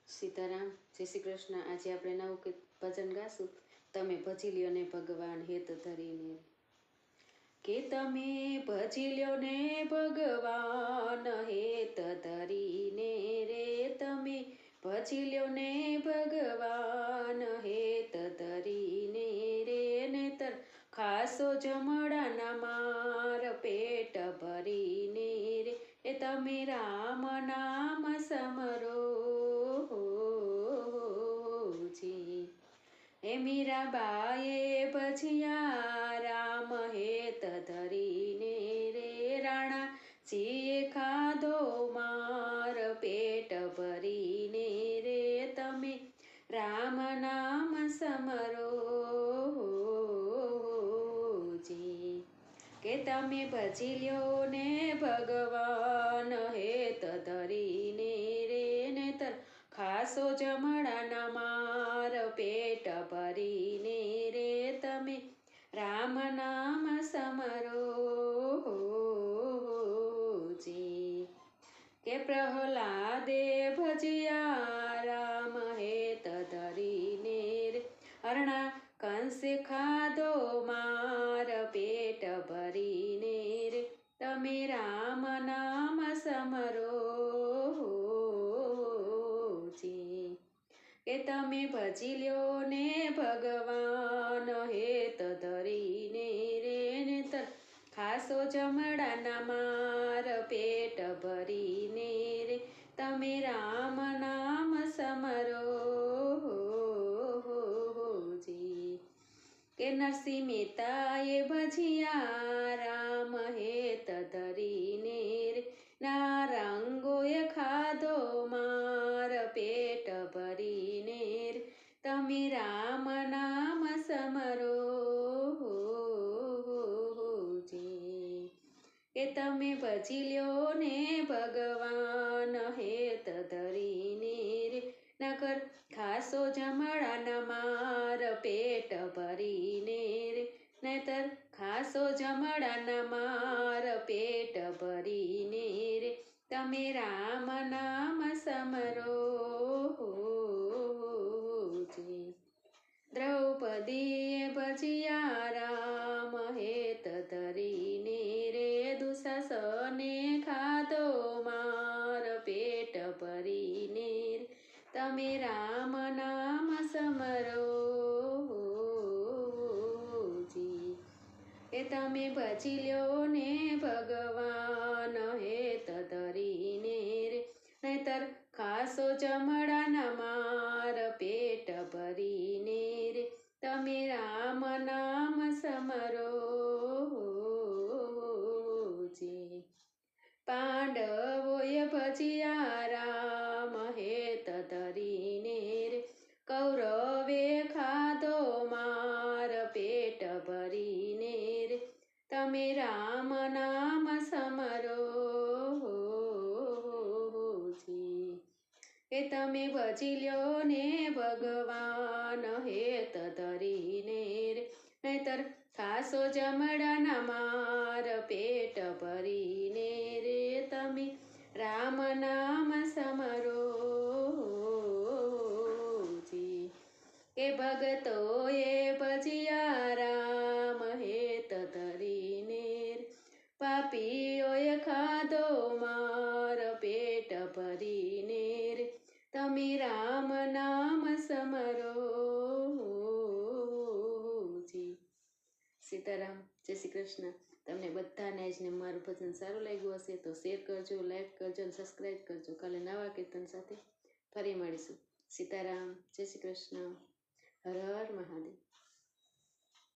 સીતારામ, જય શ્રી કૃષ્ણ। આજે આપણે નવું ભજન ગાશું। તમે ભજી લ્યો ને ભગવાન હેત ધરીને, કે તમે ભજી લ્યો ને ભગવાન હેત ધરીને રે, તમે ભજી લ્યો ને ભગવાન હેત ધરીને રે, નેતર ખાસો જમડાના માર પેટ ભરીને રે, એ તમે રામ નામ સમરો હે મીરાબાએ ભજિયા રામ હેત ધરીને રે, રાણાજીએ ખાધો માર પેટ ભરીને રે, તમે રામ નામ સમરો કે તમે ભજી લ્યો ને ભગવાન હેત ધરીને રે, નેતર ખાસો જમડાના માર પેટ ભરીને રે, તમે રામ નામ સમરો કે પ્રહલાદે ભજિયા રામ હેત ધરીને રે, હરણા કંસે ખાધો માર પેટ ભરીને રે, તમે રામ નામ સમરો કે તમે ભજી લ્યો ને ભગવાન હેત ધરીને રે, નેતર ખાસો જમડાના માર પેટ ભરીને રે, તમે રામ નામ સમરો કે નરસિંહ મહેતાએ ભજિયા રામ હેત ધરીને રે, નારંગોએ ખાધો માર પેટ ભરીને રે, તમે રામ નામ સમરો કે તમે ભજી લ્યો ને ભગવાન હેત ધરીને રે, નકર ખાસો જમડાના માર પેટ ભરીને રે, નહીતર ખાસો જમડાના માર પેટ ભરીને રે, તમે રામ નામ સમરો દ્રૌપદીએ ભજિયા રામ હેત ધરીને રે, દુશાસને ખાધો માર પેટ ભરીને રે, તમે રામ નામ સમરો કે તમે ભજી લ્યો ને ભગવાન હેત ધરીને રે, નહીતર ખાસો જમડાના માર પેટ ભરીને રે, તમે રામ નામ સમરો પાંડવોએ ભજિયા રામ હેત ધરીને રે, કૌરવે ખાધો માર પેટ ભરીને રે, તમે રામ નામ સમરો કે તમે ભજી લ્યો ને ભગવાન હેત ધરીને રે, નહીતર ખાસો જમડાના માર પેટ ભરીને રે, તમે રામ નામ સમરો કે ભગતોએ ભજિયા રામ હેત ધરીને રે, પાપીઓએ ખાધો માર પેટ ભરીને રે, તમે રામ નામ સમરો સીતારામ, જય શ્રી કૃષ્ણ। તમને બધાને જ ને મારું ભજન સારું લાગ્યું હશે તો શેર કરજો, લાઈક કરજો અને સબસ્ક્રાઈબ કરજો। કાલે નવા કીર્તન સાથે ફરી મળીશું। સીતારામ, જય શ્રી કૃષ્ણ, હર હર મહાદેવ।